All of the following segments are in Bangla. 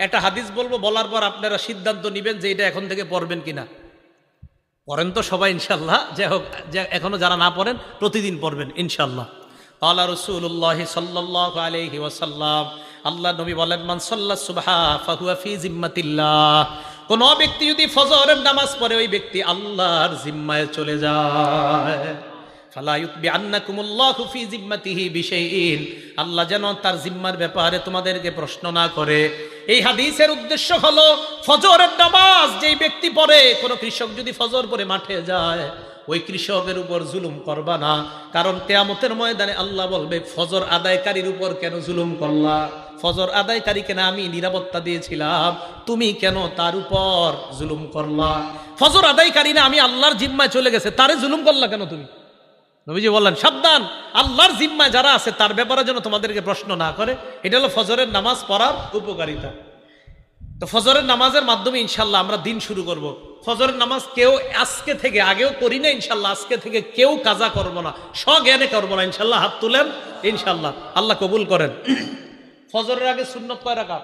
একটা হাদিস বলবো, বলার পর আপনারা সিদ্ধান্ত নেবেন যে এটা এখন থেকে পড়বেন কিনা। পড়েন তো সবাই ইনশাল্লাহ, যাই হোক, এখনো যারা না পড়েন প্রতিদিন পড়বেন ইনশাল্লাহ। ক্বালা রাসূলুল্লাহি সাল্লাল্লাহু আলাইহি ওয়াসাল্লাম, আল্লাহ নবী বলেন, মান সাল্লা সুবহা ফাহুয়া ফি জিম্মাতিল্লাহ, কোন ব্যক্তি যদি ফজরের নামাজ পড়ে ওই ব্যক্তি আল্লাহর জিম্মায় চলে যায়। ফালা ইউতবিআন্নাকুমুল্লাহু ফি জিম্মাতিহি বিশাইইন, আল্লাহ যেন তার জিম্মার ব্যাপারে তোমাদেরকে প্রশ্ন না করে। এই হাদিসের উদ্দেশ্য হলো ফজরের নামাজ যেই ব্যক্তি পড়ে, কোন কৃষক যদি ফজর পড়ে মাঠে যায় ওই কৃষকের উপর জুলুম করবা না, কারণ কিয়ামতের ময়দানে আল্লাহ বলবে ফজর আদায়কারীর উপর কেন জুলুম করলা, ফজর আদায়কারীকে না আমি নিরাপত্তা দিয়েছিলাম, তুমি কেন তার উপর জুলুম করলা? ফজর আদায়কারী না আমি আল্লাহর জিম্মায় চলে গেছে, তারে জুলুম করলা কেন তুমি? নবীজি বললেন, সাবধান, আল্লাহর জিম্মায় যারা আছে তার ব্যাপারে যেন তোমাদেরকে প্রশ্ন না করে। এটা হলো ফজরের নামাজ পড়ার উপকারিতা। তো ফজরের নামাজের মাধ্যমে ইনশাল্লাহ আমরা দিন শুরু করব। ফজরের নামাজ কেউ আজকে থেকে, আগেও করি না ইনশাল্লাহ, আজকে থেকে কেউ কাজা করব না, স্বজ্ঞানে করবো না ইনশাল্লাহ। হাত তুলেন ইনশাল্লাহ, আল্লাহ কবুল করেন। ফজরের আগে সুন্নত কয় রাকাত?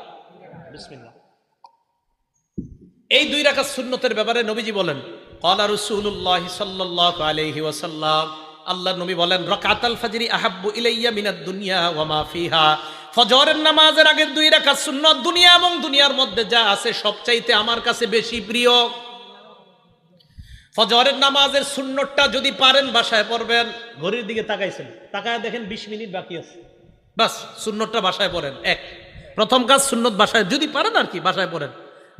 বিসমিল্লাহ। এই 2 রাকাত সুন্নতের ব্যাপারে নবীজি বলেন, ক্বালা রাসূলুল্লাহি সাল্লাল্লাহু আলাইহি ওয়াসাল্লাম, আল্লাহ নবী বলেন, রাকাতাল ফাজরি আহাব্বু ইলাইয়া মিনাদ দুনিয়া ওয়া মা ফিহা, ফজরের নামাজের আগের 2 রাকাত সুন্নত দুনিয়া এবং দুনিয়ার মধ্যে যা আছে সবচাইতে আমার কাছে বেশি প্রিয়। ফজরের নামাজের সুন্নতটা যদি পারেন বাসায় পড়বেন। ঘড়ির দিকে তাকাইছেন, তাকায় দেখেন 20 মিনিট বাকি আছে, বাস সুন্নতটা বাসায় পড়েন। প্রথম কাজ সুন্নত বাসায় যদি পারেন আর কি বাসায় পড়েন।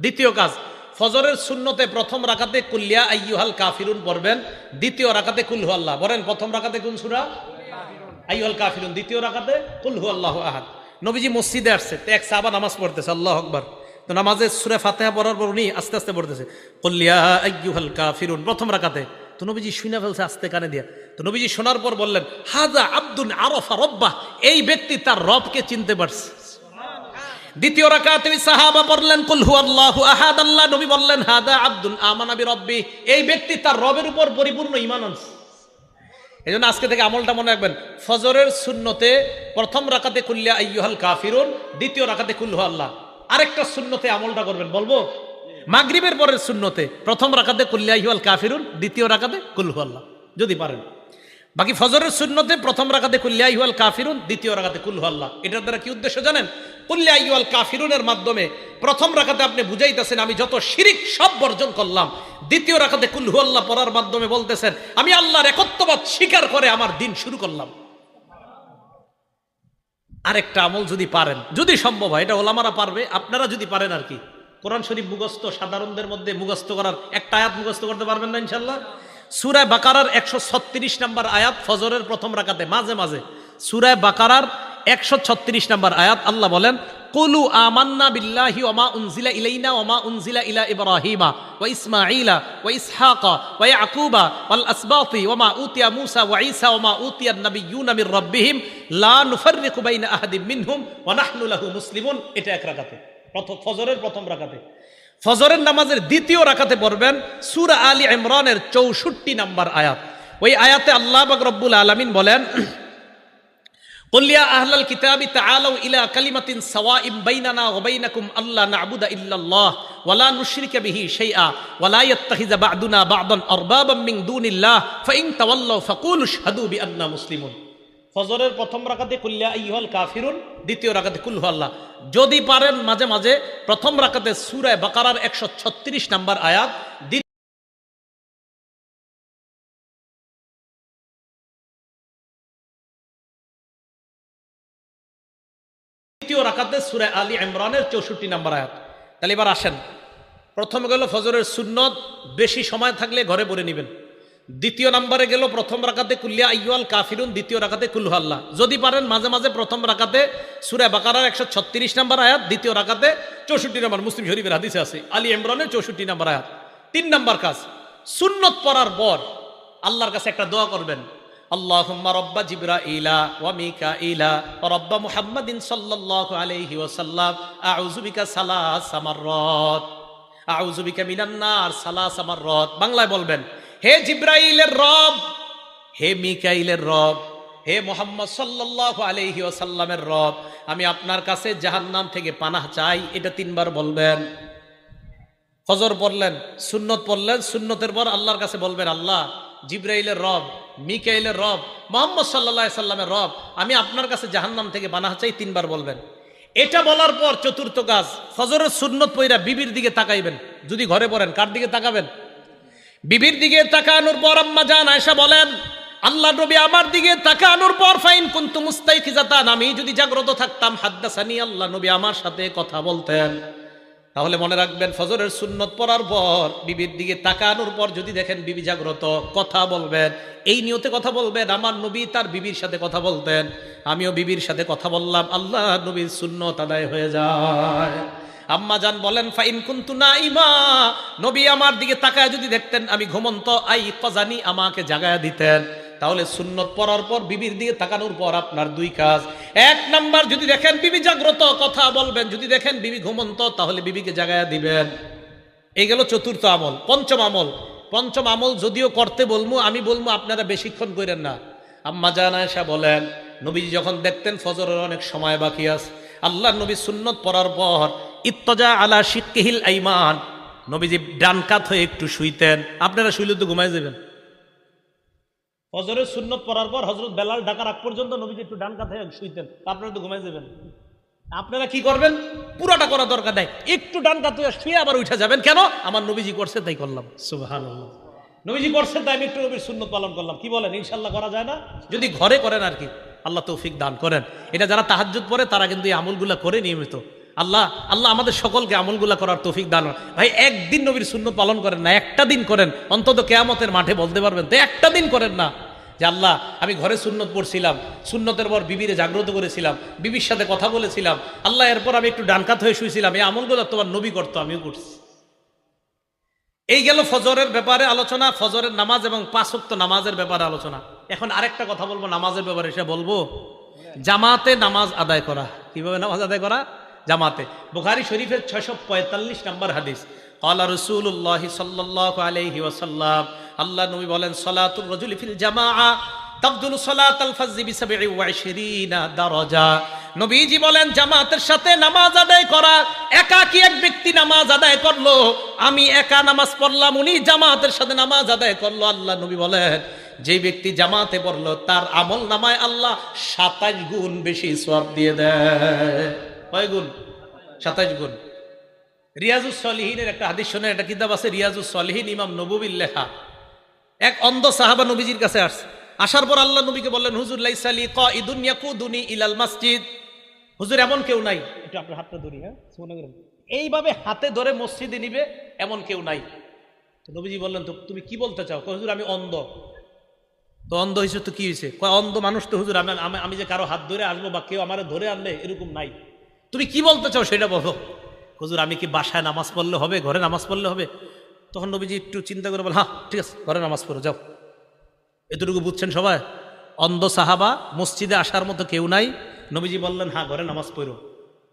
দ্বিতীয় কাজ, ফজরের সুন্নতে প্রথম রাকাতে কুল্লিয়া আইয়ুহাল কাফিরুন পড়বেন, দ্বিতীয় রাকাতে কুল হু আল্লাহ। বলেন প্রথম রাকাতে কোন সূরা? আইয়ুহাল কাফিরুন, দ্বিতীয় রাকাতে কুল হু আল্লাহু আহাদ। নবীজি মসজিদে আসছে, তো এক সাহাবা নামাজ পড়তেছে, আল্লাহু আকবার। তো নামাজে সূরা ফাতিহা পড়ার পর উনি আস্তে আস্তে পড়তেছে কুল্লিয়া আইয়ুহাল কাফিরুন প্রথম রাকাতে। তো নবীজি শুনে ফেলছে আস্তে কানে দিয়া। তো নবীজি শোনার পর বললেন, হাযা আব্দুন আরাফা রাব্বাহ, এই ব্যক্তি তার রবকে চিনতে পারছে। দ্বিতীয় রাকাতে সাহাবা পড়লেন কুল হু আল্লাহু আহাদ, আল্লাহ নবী বললেন, হাদা আব্দুন আমানা বিরব্বি, এই ব্যক্তি তার রবের উপর পরিপূর্ণ ঈমান আনছে। এজন্য আজকে থেকে আমলটা মনে রাখবেন, ফজরের সুন্নতে প্রথম রাকাতে কুল্লিয়া আইয়ুহাল কাফিরুন, দ্বিতীয় রাকাতে কুল হু আল্লাহ। আরেকটা সুন্নতে আমলটা করবেন, বলবো? মাগরিবের পরের সুন্নতে প্রথম রাকাতে কুল্লিয়া আইয়ুহাল কাফিরুন, দ্বিতীয় রাকাতে কুল হু আল্লাহ যদি পারেন। বাকি ফজরের সুন্নতে প্রথম রাকাতে কুল্লিয়া আইয়ুহাল কাফিরুন, দ্বিতীয় রাকাতে কুল হু আল্লাহ। এটার দ্বারা কি উদ্দেশ্য জানেন? কুল্লিয়া আইয়ুহাল কাফিরুনের মাধ্যমে প্রথম রাকাতে আপনি বুঝাইতেছেন আমি যত শিরিক সব বর্জন করলাম, দ্বিতীয় রাকাতে কুল হু আল্লাহ পড়ার মাধ্যমে বলতেছেন আমি আল্লাহর একত্ববাদ স্বীকার করে আমার দিন শুরু করলাম। আরেকটা আমল যদি পারেন, যদি সম্ভব হয়, এটা ওলামারা পারবে, আপনারা যদি পারেন আর কি, কোরআন শরীফ মুখস্থ সাধারণদের মধ্যে মুখস্থ করার একটা আয়াত মুখস্থ করতে পারবেন না ইনশাল্লাহ? সূরা বাকারার 136 নম্বর আয়াত ফজরের প্রথম রাকাতে মাঝে মাঝে, সূরা বাকারার 136 নম্বর আয়াত, আল্লাহ বলেন, কুলু আমান্না বিল্লাহি ওয়া মা উনজিলা ইলাইনা ওয়া মা উনজিলা ইলা ইব্রাহিমা ওয়া ইসমাঈলা ওয়া ইসহাকা ওয়া ইয়াকুবা ওয়াল আসবাতি ওয়া মা উতিয়া মূসা ওয়া ঈসা ওয়া মা উতিয়ান নাবিয়্যুনা মির রাব্বিহিম লা নুফাররিকু বাইনা আহাদিম মিনহুম ওয়া নাহনু লাহু মুসলিমুন। এটা এক রাকাতে, ফজরের প্রথম রাকাতে। ফজরের নামাজের দ্বিতীয় রাকাতে পড়বেন সূরা আলী ইমরানের 64 নম্বর আয়াত। ওই আয়াতে আল্লাহ পাক রব্বুল আলামিন বলেন, কুল ইয়া আহলাল কিতাবি তাআলাউ ইলা কালিমাতিন সাওয়াইন বাইনানা ওয়া বাইনাকুম আল্লা না'বুদা ইল্লাল্লাহ ওয়া লা নুশরিকা বিহি শাইআ ওয়া লা ইয়াত্তাখিযা বা'দুনা বা'দান আরবাবাম মিন দুনিল্লাহ ফাইন তাওয়াল্লাউ ফাকুলু আশহাদু বিআন্না মুসলিমুন। ফজরের প্রথম রাকাতে কুল ইয়া আইয়ুহাল কাফিরুন, দ্বিতীয় রাকাতে কুল হু আল্লাহ। যদি পারেন মাঝে মাঝে প্রথম রাকাতে সূরা বাকারার 136 নম্বর আয়াত, দ্বিতীয় রাকাতে সূরা আলী ইমরানের 64 নম্বর আয়াত। তাহলে এবার আসেন, প্রথম গেল ফজরের সুন্নত, বেশি সময় থাকলে ঘরে পড়ে নেবেন। দ্বিতীয় নম্বরে গেল প্রথম রাকাতে কুল্লিয়া আইয়ুহাল কাফিরুন, দ্বিতীয় রাকাতে কুল হু আল্লাহ। যদি পারেন মাঝে মাঝে প্রথম রাকাতে সূরা বাকারার 136 নম্বর আয়াত, দ্বিতীয় রাকাতে 64 নম্বর, মুসলিম শরীফের হাদিসে আছে আলী ইমরানের 64 নম্বর আয়াত। 3 নম্বর কাজ, সুন্নত পড়ার পর আল্লাহর কাছে একটা দোয়া করবেন, আল্লাহুম্মা রাব্বা জিবরাইলা ওয়া মিকাইলা ওয়া রাব্বা মুহাম্মাদিন সাল্লাল্লাহু আলাইহি ওয়াসাল্লাম আউযু বিকা সালাসা মাররাত আউযু বিকা মিনান নার সালাসা মাররাত। বাংলায় বলবেন, হে জিবরাইলের রব, হে মিকাইলের রব, হে মুহাম্মদ সাল্লাল্লাহু আলাইহি ওয়াসাল্লামের রব, আমি আপনার কাছে জাহান্নাম থেকে পানাহ চাই, এটা 3 বার বলবেন। ফজর পড়লেন, সুন্নত পড়লেন, সুন্নতের পর আল্লাহর কাছে বলবেন, আল্লাহ, জিবরাইলের রব, মিকাইলের রব, মুহাম্মদ সাল্লাল্লাহু আলাইহি সাল্লামের রব, আমি আপনার কাছে জাহান্নাম থেকে পানাহ চাই, 3 বার বলবেন। এটা বলার পর চতুর্থ কাজ, ফজরের সুন্নত পইরা বিবির দিকে তাকাইবেন। যদি ঘরে পড়েন, কার দিকে তাকাবেন? বিবির দিকে তাকানোর পর আম্মা জান আয়েশা বলেন, আল্লাহ নবী আমার দিকে তাকানোর পর ফাইন কুনতু মুস্তাইকিজাতান, আমি যদি জাগ্রত থাকতাম, হাদ্দাসানি, আল্লাহ নবী আমার সাথে কথা বলতেন। তাহলে মনে রাখবেন, ফজরের সুন্নত পড়ার পর বিবির দিকে তাকানোর পর যদি দেখেন বিবি জাগ্রত, কথা বলবেন। এই নিয়তে কথা বলবেন, আমার নবী তার বিবির সাথে কথা বলতেন, আমিও বিবির সাথে কথা বললাম, আল্লাহ নবীর সুন্নত আদায় হয়ে যায়। আম্মা জান বলেন, ফাইন কুনতু নাইমা, নবী আমার দিকে তাকায় যদি দেখতেন আমি ঘুমন্ত, আই কজানি, আমাকে জাগায়া দিতেন। তাহলে সুন্নত পড়ার পর বিবির দিকে তাকানোর পর আপনার 2 কাজ। 1 নাম্বার, যদি দেখেন বিবি জাগ্রত, কথা বলবেন। যদি দেখেন বিবি ঘুমন্ত, তাহলে বিবিকে জাগায়া দিবেন। এই গেল চতুর্থ আমল। পঞ্চম আমল যদিও করতে বলবো, আমি বলবো আপনারা বেশিক্ষণ করেন না। আম্মা জান আয়েশা বলেন, নবীজি যখন দেখতেন ফজরের অনেক সময় বাকি আছে, আল্লাহ নবী সুন্নত পড়ার পর ইত্তজা আলা শিক্কিহিল আইমান, নবীজি ডান কাত হয়ে একটু শুইতেন। আপনারা শুইলে তো ঘুমাই যাবেন। ফজরের সুন্নত পড়ার পর হযরত বেলাল ডাকার আগ পর্যন্ত নবীজি একটু ডান কাত হয়ে শুইতেন, আপনারা তো ঘুমাই যাবেন। আপনারা কি করবেন? পুরাটা করা দরকার নাই, একটু ডান কাত হয়ে শুয়ে আবার উঠে যাবেন। কেন? আমার নবীজি করছে তাই করলাম। সুবহানাল্লাহ, নবীজি করছে তাই আমি একটু নবীর সুন্নত পালন করলাম। কি বলেন? ইনশাআল্লাহ করা যায় না? যদি ঘরে করেন আর কি, আল্লাহ তৌফিক দান করেন। এটা যারা তাহাজ্জুদ পড়ে তারা কিন্তু এই আমলগুলা করে নিয়মিত। আল্লাহ আমাদের সকলকে আমলগুলা করার তৌফিক দান। ভাই, একদিন নবীর সুন্নত পালন করেন না, একটা দিন করেন, অন্তত কিয়ামতের মাঠে বলতে পারবেন তো একটা দিন করেন না যে আল্লাহ আমি ঘরে সুন্নত পড়ছিলাম, সুন্নতের পর বিবিরে জাগ্রত করেছিলাম, বিবির সাথে কথা বলেছিলাম, আল্লাহ এরপর আমি একটু ডানকাত হয়ে শুয়েছিলাম, এই আমলগুলো তোমার নবী করতো, আমিও করছি। এই গেল ফজরের ব্যাপারে আলোচনা, ফজরের নামাজ এবং 5 ওয়াক্ত নামাজের ব্যাপারে আলোচনা। এখন আরেকটা কথা বলবো নামাজের ব্যাপারে, সে বলবো জামাতে নামাজ আদায় করা। কিভাবে নামাজ আদায় করা? জামাতে। বুখারী শরীফের 645 নম্বর হাদিস, ক্বালা রাসূলুল্লাহ সাল্লাল্লাহু আলাইহি ওয়াসাল্লাম, আল্লাহ নবী বলেন, সালাতুর রাজুলি ফিল জামাআ তাবদুলু সালাতাল ফাজরি বি27 দারাজা। নবীজি বলেন, জামাতের সাথে নামাজ আদায় করা, একাকী এক ব্যক্তি নামাজ আদায় করলো, আমি একা নামাজ পড়লাম, উনি জামাতের সাথে নামাজ আদায় করলো, আল্লাহ নবী বলেন যে ব্যক্তি জামাতে পড়লো তার আমল নামায় আল্লাহ 27 গুণ বেশি সওয়াব দিয়ে দেয়। কয় গুণ? 27 গুণ। রিয়াজুস সলিহিনের একটা হাদিস শুনে, একটা কিতাব আছে রিয়াজুস সলিহিন, ইমাম নববীর লেখা। এক অন্ধ সাহাবা নবীজির কাছে আসছে, আসার পর আল্লাহ নবীকে বললেন, হুজুর লাইসা লি কাইদুন ইয়াকুদুনি ইলাল মসজিদ, হুজুর এমন কেউ নাই, একটু আপনার হাতটা ধরি, হ্যাঁ এইভাবে হাতে ধরে মসজিদে নিবে এমন কেউ নাই। তো নবীজি বললেন, তো তুমি কি বলতে চাও? হুজুর আমি অন্ধ। তো অন্ধ হয়েছে তো কি হয়েছে? অন্ধ মানুষ তো হুজুর, আমি যে কারো হাত ধরে আসবো বা কেউ আমার ধরে আনলে এরকম নাই, তুমি কি বলতে চাও সেটা বলো। হুজুর আমি কি বাসায় নামাজ পড়লে হবে, ঘরে নামাজ পড়লে হবে? তখন নবীজি একটু চিন্তা করে বল, হ্যাঁ ঠিক আছে, ঘরে নামাজ পড়ো যাও। এতটুকু বুঝছেন সবাই? অন্ধ সাহাবা, মসজিদে আসার মতো কেউ নাই, নবীজি বললেন হ্যাঁ ঘরে নামাজ পড়ো।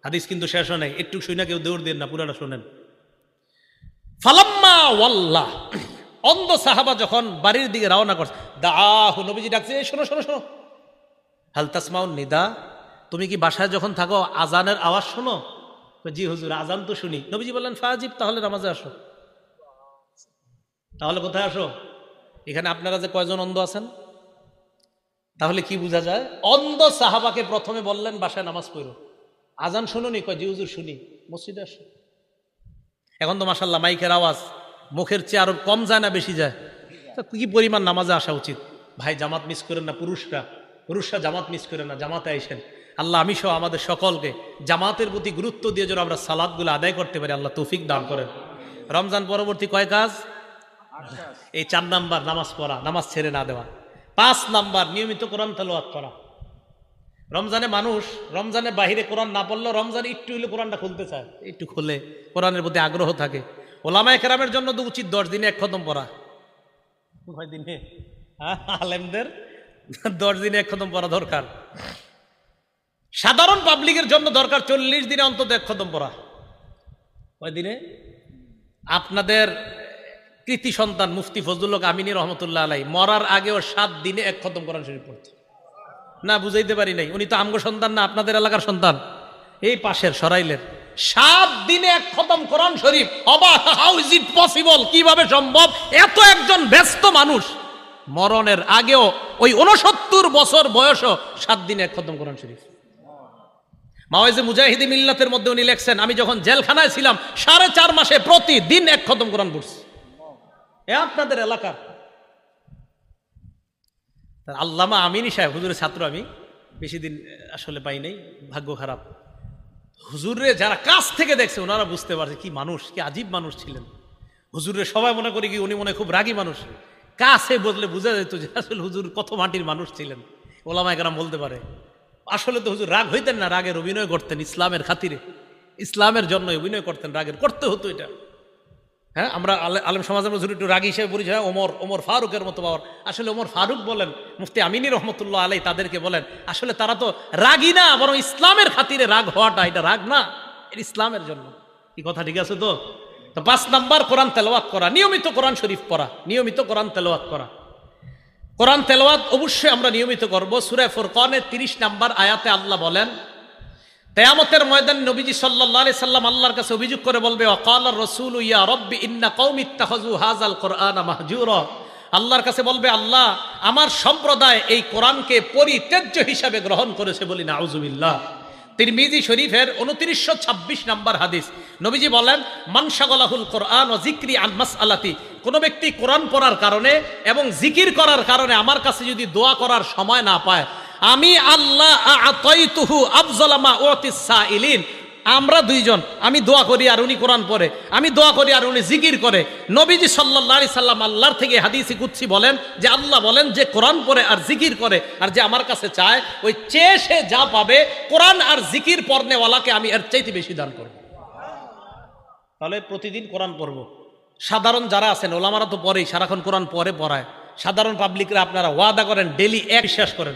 হাদিস কিন্তু শেষ হয় নাই, একটু শুই না, কেউ দৌড় দেন না, পুরাটা শোনেন। ফালাম্মা ওয়াল্লাহ, অন্ধ সাহাবা যখন বাড়ির দিকে রওনা করছে, দাহু, নবীজি ডাকছে, শোনো শোনো শোনো, হাল তাসমাউন নিদা, তুমি কি বাসায় যখন থাকো আজানের আওয়াজ শোনো? জি হুজুর আজান তো শুনি। নবীজি বললেন ফাজিব, তাহলে নামাজে আসো। তাহলে কোথায় আসো? এখানে আপনারা যে কয়জন অন্ধ আছেন, তাহলে কি বোঝা যায়? অন্ধ সাহাবাকে প্রথমে বললেন বাসায় নামাজ পড়ো, আজান শুনুনি? কয় জি হুজুর শুনি, মসজিদে আসো। এখন তো মাশাআল্লাহ মাইকের আওয়াজ মুখের চেয়ে আরো কম যায় না বেশি যায়? কি পরিমাণ নামাজে আসা উচিত। ভাই জামাত মিস করেন না, পুরুষরা জামাত মিস করেন না, জামাতে আইসেন। আল্লাহ আমি সহ আমাদের সকলকে জামাতের প্রতি গুরুত্ব দিয়ে যেন আমরা সালাতগুলো আদায় করতে পারি, আল্লাহ তৌফিক দান করেন। রমজান পরবর্তী কয় কাজ? এই 4 নাম্বার, নামাজ পড়া, নামাজ ছেড়ে না দেওয়া। 5 নাম্বার, নিয়মিত কোরআন তেলাওয়াত করা। রমজানে মানুষ রমজানের বাহিরে কোরআন না পড়লেও রমজানে একটু হইলে কোরআনটা খুলতে চায়, একটু খুলে কোরআনের প্রতি আগ্রহ থাকে। ওলামায়ে কেরামের জন্য তো উচিত 10 দিনে 1 খতম পড়া। কয় দিনে? আলেমদের 10 দিনে 1 খতম পড়া দরকার। সাধারণ পাবলিকের জন্য দরকার 40 দিনে অন্তত 1 খতম পড়া। কয় দিনে? আপনাদের কৃতি সন্তান মুফতি ফজলুল হক আমিনী রহমতুল্লাহ আলাইহি মরার আগেও 7 দিনে 1 খতম কোরআন শরীফ পড়তো। না বুঝাইতে পারি নাই, উনি তো আমগো সন্তান না, আপনাদের এলাকার সন্তান, এই পাশের সরাইলের। 7 দিনে এক খতম কোরআন শরীফ। অবাক, হাউ ইজ ইট পসিবল, কিভাবে সম্ভব? এত একজন ব্যস্ত মানুষ মরণের আগেও ওই 69 বছর বয়সও 7 দিনে এক খতম কোরআন শরীফ। মাওয়াইজে মুজাহিদি মিল্লাতের মধ্যে উনি লেখছেন, আমি যখন জেলখানায় ছিলাম 4.5 মাসে প্রতিদিন এক খতম কোরআন পড়ছি। এ আপনাদের এলাকার আল্লামা আমিনী সাহেব, হুজুরের ছাত্র, আমি বেশি দিন আসলে পাই নাই, ভাগ্য খারাপ। হুজুরে যারা কাছ থেকে দেখছে ওনারা বুঝতে পারছে কি মানুষ, কি আজীব মানুষ ছিলেন। হুজুরে সবাই মনে করি কি উনি মনে খুব রাগী মানুষ, কাছে বদলে বোঝা যেত যে আসলে হুজুর কত মাটির মানুষ ছিলেন। ওলামায়ে কেরাম বলতে পারে আসলে তো হুজুর রাগ হইতেন না, রাগের অভিনয় করতেন, ইসলামের খাতিরে, ইসলামের জন্য অভিনয় করতেন, রাগের করতে হতো এটা। হ্যাঁ, আমরা আলেম সমাজের মধ্যে একটু রাগী হিসেবে পরিচয়, ওমর ফারুকের মতো পাওয়ার। আসলে ওমর ফারুক বলেন, মুফতি আমিনী রহমতুল্লাহ আলাই তাদেরকে বলেন, আসলে তারা তো রাগী না, বরং ইসলামের খাতিরে রাগ হওয়াটা এটা রাগ না, এটা ইসলামের জন্য। কি কথা ঠিক আছে তো? 5 নাম্বার কোরআন তেলাওয়াত করা, নিয়মিত কোরআন শরীফ পড়া, নিয়মিত কোরআন তেলাওয়াত করা। কোরআন তেলাওয়াত অবশ্যই আমরা নিয়মিত করব। সূরা ফুরকানের 30 নাম্বার আয়াতে আল্লাহ বলেন, কিয়ামতের ময়দানে নবীজি সাল্লাল্লাহু আলাইহি সাল্লাম আল্লাহর কাছে অভিযোগ করে বলবে, ওয়াকালার রাসূলু ইয়া রাব্বি ইন্না কওমি ইত্তাখাযু হাযাল কুরআনা মাহজুরা। আল্লাহর কাছে বলবে, আল্লাহ আমার সম্প্রদায় এই কোরআনকে পরিত্যাজ্য হিসাবে গ্রহণ করেছে, বলি নাউযুবিল্লাহ। তিরমিজি শরীফের 2926 নাম্বার হাদিস, নবীজি বলেন, মান শাগালাহুল কোরআন ওয়া যিকরি আন মাসআলাতি, কোন ব্যক্তি কোরআন পড়ার কারণে এবং জিকির করার কারণে আমার কাছে যদি দোয়া করার সময় না পায়, আমি আল্লাহ আতাইতুহু আফযালা মা উতিস সাইলিন। আমরা দুইজন, আমি দোয়া করি আর উনি কোরআন পড়ে, আমি দোয়া করি আর উনি জিকির করে। নবীজি সাল্লাল্লাহু আলাইহি সাল্লাম আল্লাহর থেকে হাদিসে কুদসি বলেন যে আল্লাহ বলেন যে কোরআন পড়ে আর জিকির করে আর যে আমার কাছে চায়, ওই চেয়ে সে যা পাবে কোরআন আর জিকির পড়নেওয়ালাকে আমি এর চাইতে বেশি দান করব। তাহলে প্রতিদিন কোরআন পড়ব। সাধারণ যারা আছেন, ওলামারা তো পড়েই, সারাক্ষণ কোরআন পড়ায়। সাধারণ পাবলিকরা আপনারা ওয়াদা করেন ডেলি এক বিশ্বাস করেন।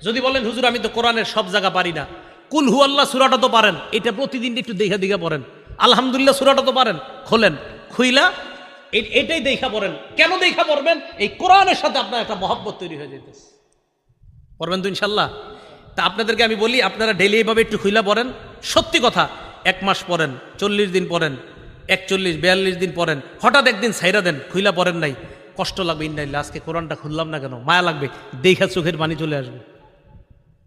যদি বলেন হুজুর আমি তো কোরআনের সব জায়গা পারি না, কুল হু আল্লাহ সূরাটা তো পারেন, এটা প্রতিদিন একটু দেখা পড়েন। আলহামদুলিল্লাহ সূরাটা তো পারেন, খোলেন, খুইলা এটাই দেখা পড়েন। কেন দেখা পড়বেন? এই কোরআনের সাথে আপনার একটা মহব্বত তৈরি হয়ে যেতেছে। পড়বেন তো ইনশাল্লাহ। তা আপনাদেরকে আমি বলি, আপনারা ডেলি এইভাবে একটু খুইলা পড়েন। সত্যি কথা, 1 মাস পড়েন, 40 দিন পড়েন, 41-42 দিন পড়েন, হঠাৎ একদিন ছাইরা দেন, খুইলা পড়েন নাই, কষ্ট লাগবে, ইন্নালিল্লাহ আজকে কোরআনটা খুললাম না কেন, মায়া লাগবে, দেখা চোখের পানি চলে আসবে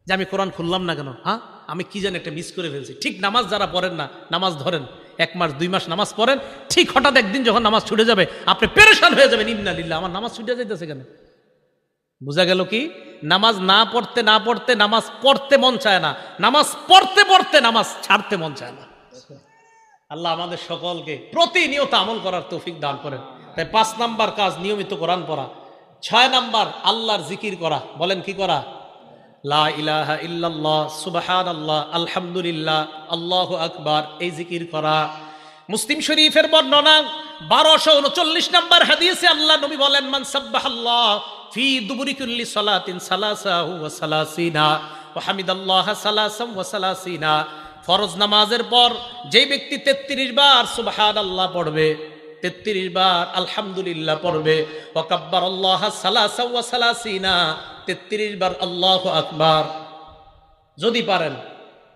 যে আমি কোরআন খুললাম না কেন, হ্যাঁ আমি কি জানি একটা মিস করে ফেলছি। ঠিক নামাজ যারা পড়েন না, নামাজ ধরেন 1 মাস 2 মাস নামাজ পড়েন, ঠিক হঠাৎ একদিন যখন নামাজ ছুটে যাবে আপনি পেরেশান হয়ে যাবেন, ইন্নালিল্লাহ আমার নামাজ ছুটে যাইতেছে কেন। বোঝা গেল কি? নামাজ না পড়তে নামাজ পড়তে মন চায় না, নামাজ পড়তে পড়তে নামাজ ছাড়তে মন চায় না। আল্লাহ আমাদের সকলকে প্রতিনিয়ত আমল করার তৌফিক দান করেন। তাই 5 নাম্বার কাজ নিয়মিত কোরআন পড়া। 6 নাম্বার আল্লাহর জিকির করা। বলেন কি করা? লা ইলাহা ইল্লাল্লাহ, সুবহানাল্লাহ, আলহামদুলিল্লাহ, আল্লাহু আকবার, এই জিকির করা। মুসলিম শরীফের বর্ণনা 1239 নাম্বার হাদিসে আল্লাহ নবী বলেন, মান সাব্বাহাল্লাহ ফি দুবুরি কুল্লি সালাতিন সালাসাহু ওয়া সালাসিনা ওয়া হামিদাল্লাহ সালাসাম ওয়া সালাসিনা। ফরজ নামাজের পর যেই ব্যক্তি 33 বার সুবহানাল্লাহ পড়বে, 33 বার আলহামদুলিল্লাহ পড়বে, ওয়া কাব্বারাল্লাহ সালাসা ওয়া সালাসিনা, 33 বার আল্লাহু আকবার। যদি পারেন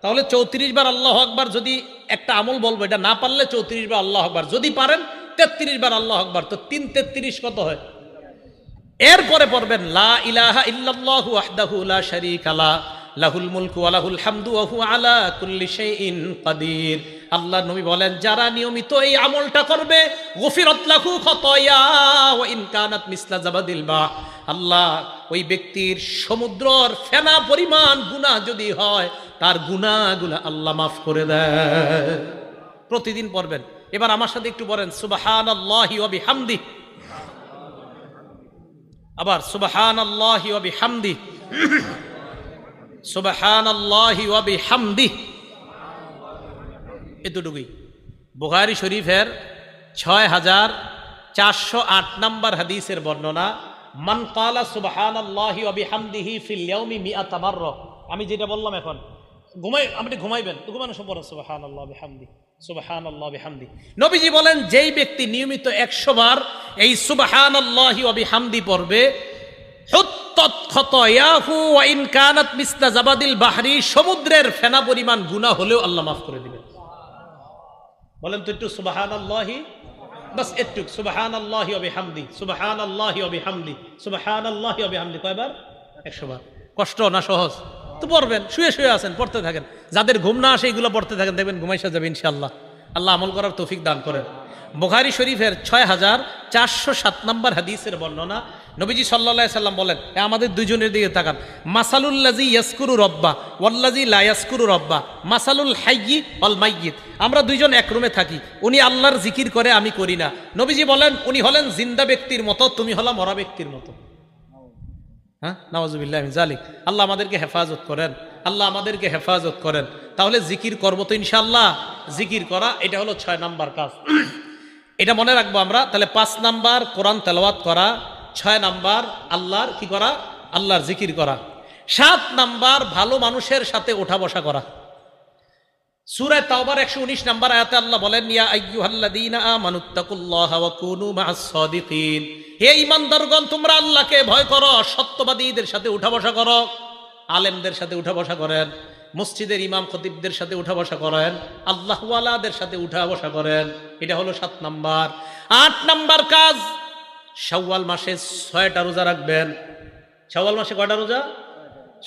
তাহলে 34 বার আল্লাহু আকবার। যদি একটা আমল বলবো, এটা না পারলে 34 বার আল্লাহু আকবার, যদি পারেন 33 বার আল্লাহু আকবার, তো 3 33 কত হয়? এরপরে পড়বেন লা ইলাহা ইল্লাল্লাহু ওয়াহদাহু লা শারীকা লা লাহুল মুলকু ওয়া লাহুল হামদু ওয়া হুয়া আলা কুল্লি শাইইন কাদির। আল্লাহ নবী বলেন, যারা নিয়মিত এই আমলটা করবে, গফিরাত লাহু খাতায়া ওয়া ইন কানাত মিসলা জাবাদিল বা, আল্লাহ ওই ব্যক্তির সমুদ্রর ফেনা পরিমাণ গুনাহ যদি হয়, তার গুনাহগুলো আল্লাহ মাফ করে দেয়। প্রতিদিন পড়বেন। এবার আমার সাথে একটু বলেন সুবহানাল্লাহি ওয়া বিহামদিহি। আবার সুবহানাল্লাহি ওয়া বিহামদিহি, সুবহানাল্লাহি ওয়া বিহামদিহি। এতটুকুই। বুখারী শরীফের 6408 নাম্বার হাদিসের বর্ণনা, মান ক্বালা সুবহানাল্লাহি ওয়া বিহামদিহি ফিল ইয়াউমি মিআতা মাররা। আমি যেটা বললাম এখন আপনি ঘুমাইবেন, তো ঘুমানোর সময় পড়েন সুবহানাল্লাহ বিহামদিহি, সুবহানাল্লাহ বিহামদিহি। নবীজি বলেন, যেই ব্যক্তি নিয়মিত 100 বার এই সুবহানাল্লাহি ওয়া বিহামদিহি পড়বে, খতায়াহু ওয়া ইন কানাত মিসলা জাবাদিল বাহরি, সমুদ্রের ফেনা পরিমাণ গুনাহ হলেও আল্লাহ মাফ করে দিবেন। বলেন তো একটু সুবহানাল্লাহি, বাস একটু সুবহানাল্লাহি ওয়া বিহামদি, সুবহানাল্লাহি ওয়া বিহামদি, সুবহানাল্লাহি ওয়া বিহামদি, কয়বার? 100 বার। কষ্ট না সহজ? তো পড়বেন, শুয়ে শুয়ে আছেন, পড়তে থাকেন। যাদের ঘুম না আসে এগুলো পড়তে থাকেন, দেখবেন ঘুমাইসা যাবে ইনশাআল্লাহ। আল্লাহ আমল করার তৌফিক দান করেন। বুখারী শরীফের 6407 নম্বর হাদিসের বর্ণনা, নবীজি সাল্লাল্লাহু আলাইহি সাল্লাম বলেন, আমাদের দুইজনের দিকে তাকান, মাসালুল্লাযী ইয়াসকুরু রব্বা ওয়াল্লাযী লা ইয়াসকুরু রব্বা মাসালুল হাইয়্যি ওয়াল মাইয়্যিত। আমরা দুইজন এক রুমে থাকি, উনি আল্লাহর জিকির করে, আমি করি না। নবীজি বলেন, উনি হলেন জিন্দা ব্যক্তির মতো, তুমি হলা মরা ব্যক্তির মতো। হ্যাঁ, নাউযুবিল্লাহি মিন যালিক। আল্লাহ আমাদেরকে হেফাজত করেন, আল্লাহ আমাদেরকে হেফাজত করেন। তাহলে জিকির করবো তো ইনশাআল্লাহ। জিকির করা এটা হলো 6 নাম্বার কাজ, এটা মনে রাখবো আমরা। তাহলে 5 নাম্বার কোরআন তেলাওয়াত করা, 6 নাম্বার আল্লাহর কি করা? আল্লাহর জিকির করা। 7 নাম্বার ভালো মানুষের সাথে ওঠা বসা করা। সূরা তাওবার 119 নাম্বার আয়াতে আল্লাহ বলেন, ইয়া আইয়ুহাল্লাযীনা আমানুত্তাকুল্লাহা ওয়া কুনু মা'আস সাদিকিন, হে ঈমানদারগণ তোমরা আল্লাহকে ভয় করো, সত্যবাদীদের সাথে উঠা বসা করো। আলেমদের সাথে উঠা বসা করেন, মসজিদের ইমাম খতিবদের সাথে উঠা বসা করেন, আল্লাহওয়ালাদের সাথে উঠা বসা করেন। এটা হলো 7 নাম্বার। 8 নাম্বার কাজ, শাওয়াল মাসে 6টা রোজা রাখবেন। শাওয়াল মাসে কয়টা রোজা?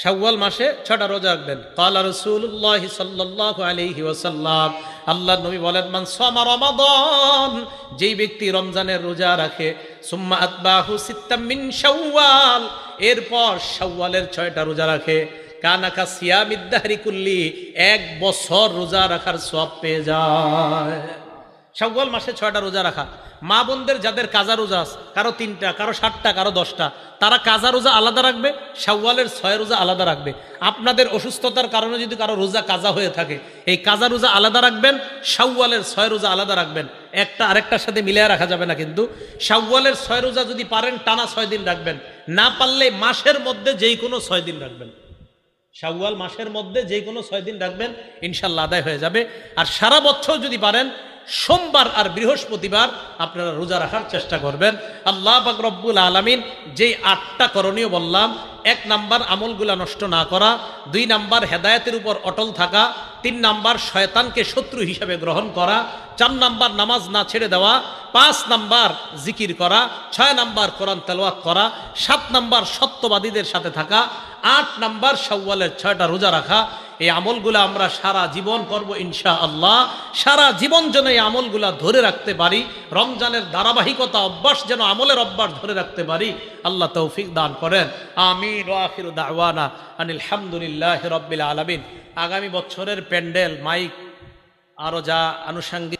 শাওয়াল মাসে 6টা রোজা রাখবেন। ক্বালা রাসূলুল্লাহ সাল্লাল্লাহু আলাইহি ওয়াসাল্লাম, আল্লাহর নবী বলেন, মান সামা রমাদান, যেই ব্যক্তি রমজানের রোজা রাখে, সুম্মা আতবাহু সিত্তাম মিন শাওয়াল, এরপর শাওয়ালের 6টা রোজা রাখে, কানাকা সিয়ামিদ দাহরি কুল্লি, 1 বছর রোজা রাখার সওয়াব পেয়ে যায়। শাওয়াল মাসে 6টা রোজা রাখা। মা বোনদের যাদের কাজা রোজা আছে, কারো 3টা, কারো 7টা, কারো 10টা, তারা কাজা রোজা আলাদা রাখবে, শাওয়ালের 6 রোজা আলাদা রাখবে। আপনাদের অসুস্থতার কারণে যদি কারো রোজা কাজা হয়ে থাকে, এই কাজা রোজা আলাদা রাখবেন, শাওয়ালের 6 রোজা আলাদা রাখবেন। একটা আরেকটার সাথে মিলিয়ে রাখা যাবে না। কিন্তু শাওয়ালের 6 রোজা যদি পারেন টানা 6 দিন রাখবেন, না পারলে মাসের মধ্যে যেই কোনো 6 দিন রাখবেন। শাওয়াল মাসের মধ্যে যে কোনো 6 দিন রাখবেন, ইনশাআল্লাহ আদায় হয়ে যাবে। আর সারা বছর যদি পারেন সোমবার আর বৃহস্পতিবার আপনারা রোজা রাখার চেষ্টা করবেন। আল্লাহ পাক রব্বুল আলামিন যেই 8টা করণীয় বললাম, 1 নাম্বার আমলগুলা নষ্ট না করা, 2 নাম্বার হেদায়েতের উপর অটল থাকা, 3 নাম্বার শয়তানকে শত্রু হিসেবে গ্রহণ করা, 4 নাম্বার নামাজ না ছেড়ে দেওয়া, 5 নাম্বার জিকির করা, 6 নাম্বার কোরআন তেলাওয়াত করা, 7 নাম্বার সত্যবাদীদের সাথে থাকা, 8 নাম্বার শাওয়ালের 6টা রোজা রাখা। এই আমলগুলো আমরা সারা জীবন করব ইনশাআল্লাহ। সারা জীবন যেন এই আমলগুলা ধরে রাখতে পারি, রমজানের ধারাবাহিকতা অভ্যাস যেন আমলের অভ্যাস ধরে রাখতে পারি, আল্লাহ তৌফিক দান করেন। আমিন ওয়া আখিরু দাওয়ানা আনিল হামদুলিল্লাহি রাব্বিল আলামিন। আগামী বছরের প্যান্ডেল, মাইক, আরো যা আনুষঙ্গিক